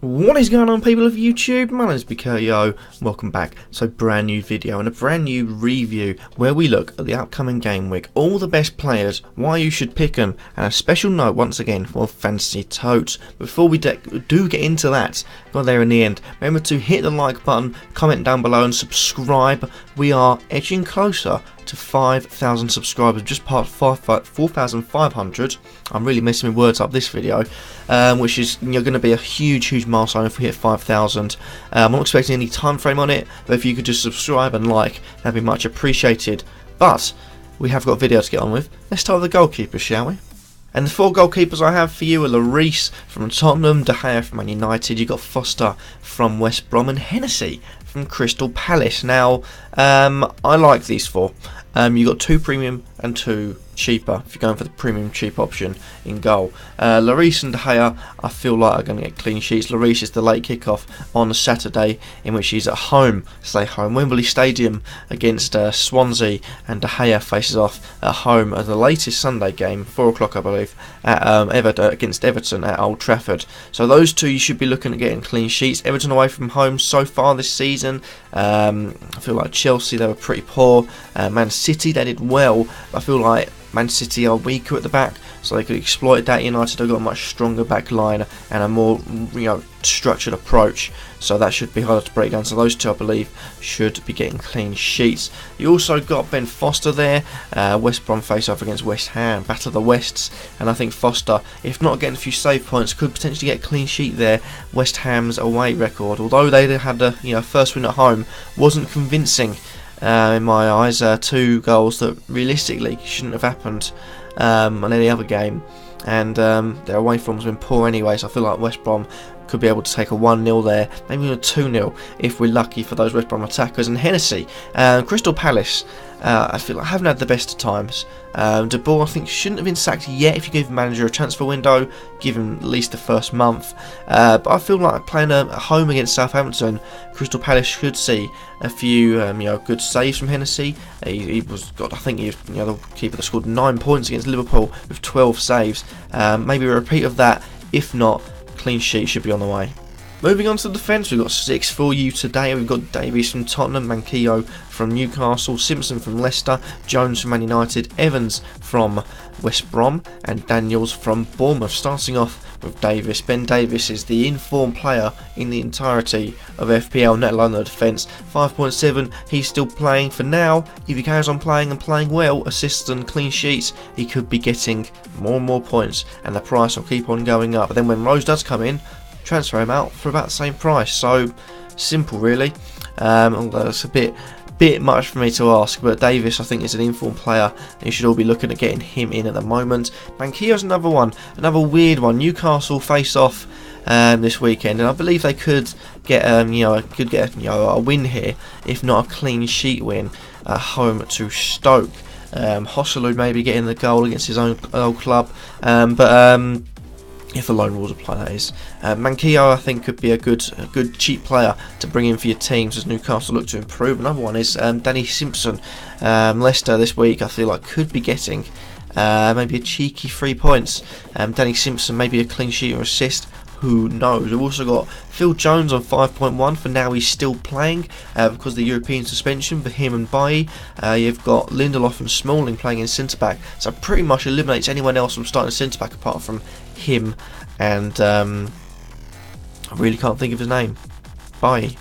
What is going on, people of YouTube? My name is Kurtyoy. Welcome back to a brand new video and a brand new review where we look at the upcoming game week, all the best players, why you should pick them, and a special note once again for FantasyTote. Before we do get into that, got there in the end, remember to hit the like button, comment down below and subscribe. We are edging closer to 5,000 subscribers, just past 4,500. I'm really messing my words up this video, which is going to be a huge milestone if we hit 5,000. I'm not expecting any time frame on it, but if you could just subscribe and like, that'd be much appreciated. But we have got a video to get on with. Let's start with the goalkeepers, shall we? And the four goalkeepers I have for you are Lloris from Tottenham, De Gea from Man United, you've got Foster from West Brom, and Hennessy from Crystal Palace. Now, I like these four. You've got two premium and two cheaper, if you're going for the premium cheap option in goal. Lloris and De Gea, I feel like are going to get clean sheets. Lloris is the late kickoff on a Saturday, in which he's at home, Wembley Stadium against Swansea, and De Gea faces off at home at the latest Sunday game, 4 o'clock I believe, at against Everton at Old Trafford. So those two you should be looking at getting clean sheets. Everton away from home so far this season. I feel like Chelsea, they were pretty poor. Man City, they did well. I feel like Man City are weaker at the back, so they could exploit that. United have got a much stronger back line and a more structured approach, so that should be harder to break down. So those two, I believe, should be getting clean sheets. You also got Ben Foster there. West Brom face off against West Ham, battle of the Wests, and I think Foster, if not getting a few save points, could potentially get a clean sheet there. West Ham's away record, although they had a first win at home, wasn't convincing. In my eyes, 2 goals that realistically shouldn't have happened on any other game, and their away form's been poor anyway, so I feel like West Brom could be able to take a 1-0 there, maybe a 2-0 if we're lucky for those West Brom attackers. And Hennessy, Crystal Palace, I feel like I haven't had the best of times. De Boer, I think, shouldn't have been sacked yet. If you give the manager a transfer window, give him at least the first month. But I feel like playing at home against Southampton, Crystal Palace should see a few good saves from Hennessy. He was I think he was the keeper that scored 9 points against Liverpool with 12 saves. Maybe a repeat of that. If not, clean sheet should be on the way. Moving on to the defence, we've got 6 for you today. We've got Davies from Tottenham, Manquillo from Newcastle, Simpson from Leicester, Jones from Man United, Evans from West Brom, and Daniels from Bournemouth. Starting off with Davies. Ben Davies is the informed player in the entirety of FPL, let alone the defence. 5.7, he's still playing for now. If he carries on playing and playing well, assists and clean sheets, he could be getting more and more points, and the price will keep on going up. But then when Rose does come in, transfer him out for about the same price. So simple, really. Although it's a bit much for me to ask, but Davis, I think, is an informed player, and you should all be looking at getting him in at the moment. Manquillo's another one, another weird one. Newcastle face off this weekend, and I believe they could get a win here, if not a clean sheet win, at home to Stoke. Hosselu maybe getting the goal against his own old club, but if the loan rules apply, that is. Manquillo, I think, could be a good cheap player to bring in for your teams as Newcastle look to improve. Another one is Danny Simpson. Leicester this week, I feel like, could be getting maybe a cheeky 3 points. Danny Simpson, maybe a clean sheet or assist. Who knows? We've also got Phil Jones on 5.1. For now, he's still playing because of the European suspension for him and Bailly. You've got Lindelof and Smalling playing in centre-back. So pretty much eliminates anyone else from starting centre-back apart from him and I really can't think of his name. Bailly.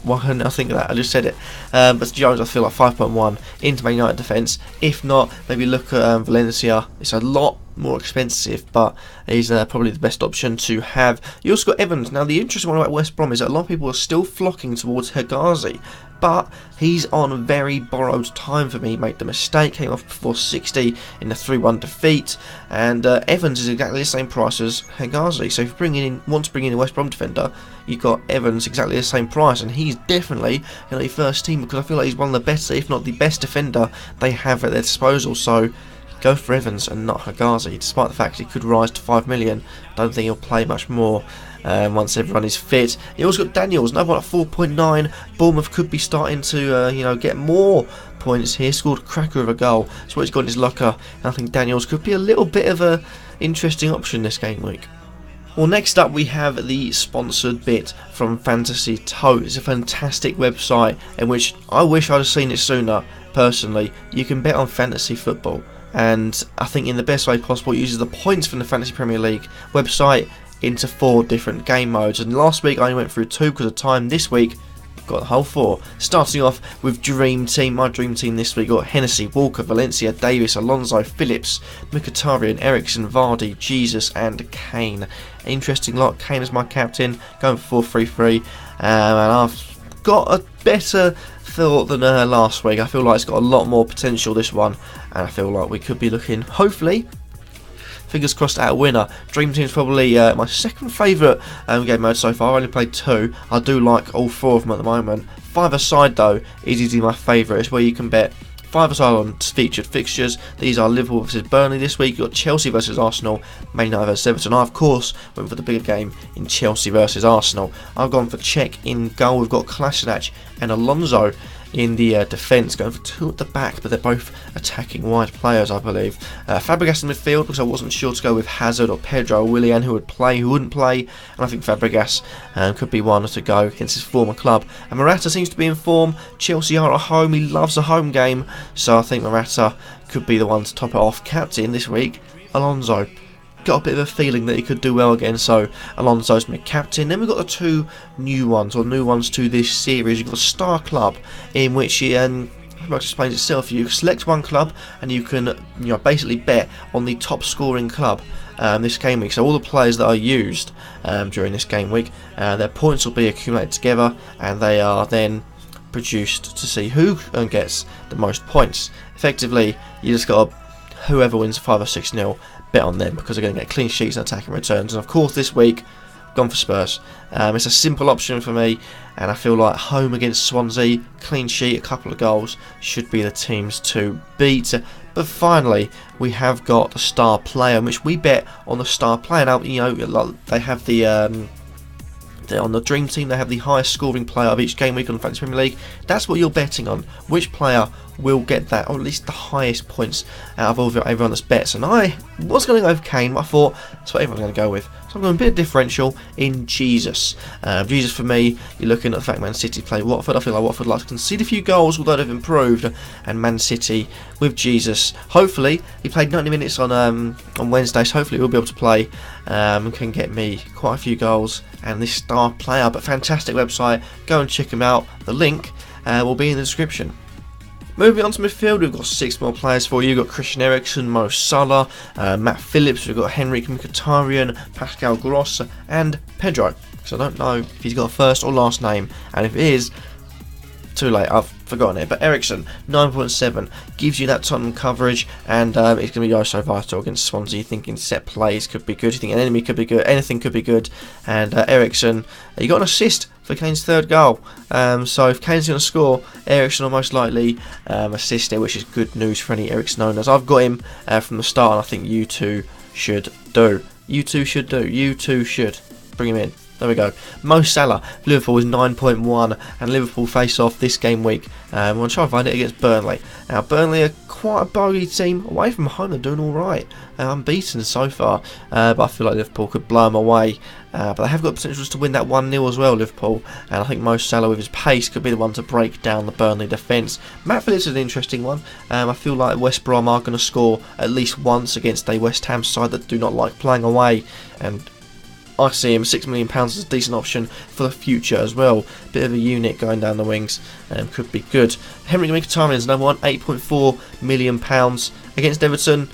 Why couldn't I think of that? I just said it. But Jones, I feel like 5.1 into Man United defence. If not, maybe look at Valencia. It's a lot more expensive, but he's probably the best option to have. You also got Evans. Now, the interesting one about West Brom is that a lot of people are still flocking towards Hegazi, but he's on very borrowed time for me. He made the mistake, came off before 60 in the 3-1 defeat, and Evans is exactly the same price as Hegazi. So if you want to bring in a West Brom defender, you've got Evans exactly the same price, and he's definitely in the first team because I feel like he's one of the best, if not the best defender they have at their disposal. So go for Evans and not Hegazi, despite the fact he could rise to 5 million. I don't think he'll play much more once everyone is fit. You also got Daniels, another one at 4.9. Bournemouth could be starting to get more points here. Scored a cracker of a goal. That's what he's got in his locker. And I think Daniels could be a little bit of a interesting option this game week. Well, next up we have the sponsored bit from FantasyTote. It's a fantastic website in which I wish I'd have seen it sooner. Personally, you can bet on fantasy football, and I think in the best way possible it uses the points from the Fantasy Premier League website into 4 different game modes. And last week I only went through 2 because of time. This week got the whole 4. Starting off with Dream Team. My Dream Team this week got Hennessy, Walker, Valencia, Davis, Alonso, Phillips, Mkhitaryan, Eriksen, Vardy, Jesus and Kane. Interesting lot. Kane is my captain, going for 4-3-3, and I've got a better thought than last week. I feel like it's got a lot more potential, this one, and I feel like we could be looking, hopefully, fingers crossed, at a winner. Dream Team is probably my second favourite game mode so far. I only played 2. I do like all 4 of them at the moment. 5-a-side though is easily my favourite. It's where you can bet 5-a-side on featured fixtures. These are Liverpool versus Burnley this week. You've got Chelsea versus Arsenal, Man United versus Everton. I of course went for the bigger game in Chelsea versus Arsenal. I've gone for Czech in goal. We've got Kolasinac and Alonso in the defence, going for 2 at the back, but they're both attacking wide players, I believe. Fabregas in midfield, because I wasn't sure to go with Hazard or Pedro or Willian, who would play, who wouldn't play, and I think Fabregas could be one to go against his former club. And Morata seems to be in form. Chelsea are at home. He loves a home game, so I think Morata could be the one to top it off. Captain this week, Alonso. Got a bit of a feeling that he could do well again, so Alonso's my captain. Then we've got the 2 new ones to this series. You've got a Star Club, in which pretty much explains itself. You select one club and you can basically bet on the top scoring club this game week. So all the players that are used during this game week, their points will be accumulated together, and they are then produced to see who gets the most points. Effectively, you just got whoever wins 5 or 6-0, bet on them, because they're going to get clean sheets and attacking returns. And of course this week, gone for Spurs. It's a simple option for me, and I feel like home against Swansea, clean sheet, a couple of goals, should be the teams to beat. But finally, we have got the star player, in which we bet on the star player. Now, they have the on the Dream Team, they have the highest scoring player of each game week on the Fantasy Premier League. That's what you're betting on. Which player will get that, or at least the highest points out of everyone that's bets. And I was going to go with Kane, but I thought that's what everyone's going to go with. So I'm going a bit differential in Jesus. Jesus for me, you're looking at the fact Man City play Watford. I feel like Watford like to concede a few goals, although they've improved. And Man City with Jesus, hopefully, he played 90 minutes on Wednesday, so hopefully he'll be able to play and can get me quite a few goals. And this star player, but fantastic website, go and check him out. The link will be in the description. Moving on to midfield, we've got 6 more players for you. We've got Christian Eriksen, Mo Salah, Matt Phillips, we've got Henrik Mkhitaryan, Pascal Gross and Pedro. So I don't know if he's got a first or last name, and if it is, too late, I've forgotten it. But Eriksen, 9.7, gives you that Tottenham coverage, and it's going to be so vital against Swansea. Thinking set plays could be good, you think an enemy could be good, anything could be good. And Eriksen, you got an assist for Kane's 3rd goal. So if Kane's going to score, Eriksen will most likely assist it, which is good news for any Eriksen owners. I've got him from the start, and I think you two should do. You two should bring him in. There we go. Mo Salah, Liverpool is 9.1, and Liverpool face off this game week. We're going to try and find it against Burnley. Now, Burnley are quite a bogey team. Away from home, they're doing alright. Unbeaten so far, but I feel like Liverpool could blow them away. But they have got potential to win that 1-0 as well, Liverpool. And I think Mo Salah, with his pace, could be the one to break down the Burnley defence. Matt Phillips is an interesting one. I feel like West Brom are going to score at least once against a West Ham side that do not like playing away. And I see him, £6 million as a decent option for the future as well. Bit of a unit going down the wings, could be good. Henrik Mkhitaryan is number 1, £8.4 million against Everton.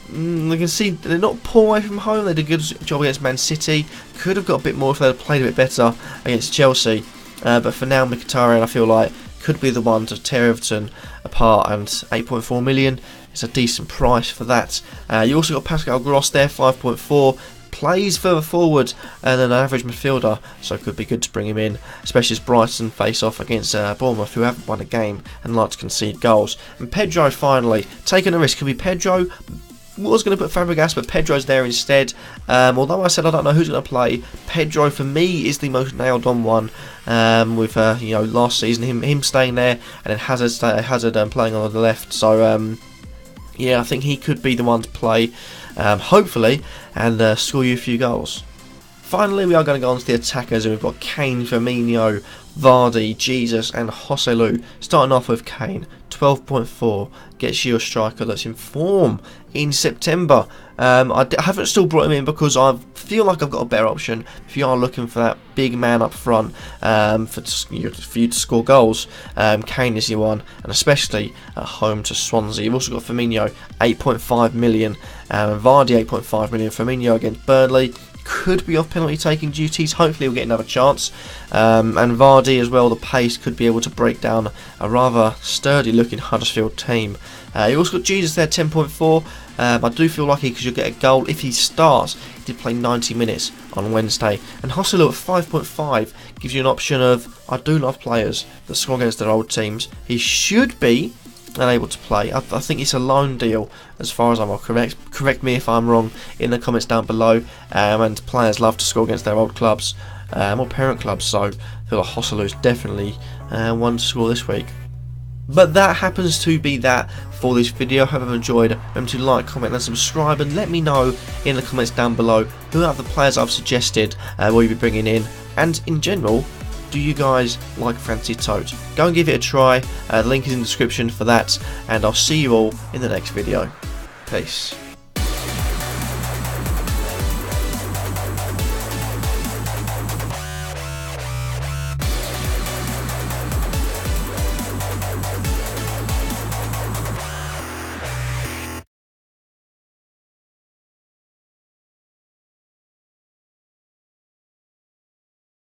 You can see they're not poor away from home. They did a good job against Man City. Could have got a bit more if they had played a bit better against Chelsea. But for now, Mkhitaryan, I feel like, could be the one to tear Everton apart, and 8.4 million is a decent price for that. You also got Pascal Gross there, 5.4. Plays further forward than an average midfielder, so it could be good to bring him in, especially as Brighton face off against Bournemouth, who haven't won a game and like to concede goals. And Pedro finally, taking a risk. Could be Pedro. Was going to put Fabregas, but Pedro's there instead. Although I said I don't know who's going to play, Pedro for me is the most nailed on one. With last season him staying there, and then Hazard playing on the left. So yeah, I think he could be the one to play, hopefully, and score you a few goals. Finally, we are going to go on to the attackers, and we've got Kane, Firmino, Vardy, Jesus and Joselu. Starting off with Kane, 12.4, gets you a striker that's in form in September. I haven't still brought him in because I feel like I've got a better option if you are looking for that big man up front for you to score goals. Kane is your one, and especially at home to Swansea. You've also got Firmino, 8.5 million, Vardy 8.5 million. Firmino against Burnley could be off penalty taking duties. Hopefully he'll get another chance, and Vardy as well, the pace could be able to break down a rather sturdy looking Huddersfield team. You also got Jesus there, 10.4. I do feel lucky because you'll get a goal if he starts. He did play 90 minutes on Wednesday. And Joselu at 5.5 gives you an option of, I do love players that score against their old teams. He should be unable to play. I think it's a loan deal as far as I'm correct me if I'm wrong in the comments down below. And players love to score against their old clubs or parent clubs, so I feel like Joselu is definitely one to score this week. But that happens to be that for this video. I hope you've enjoyed. Remember to like, comment and subscribe, and let me know in the comments down below who are the players I've suggested will you be bringing in, and in general, do you guys like FantasyTote? Go and give it a try. The link is in the description for that, and I'll see you all in the next video. Peace.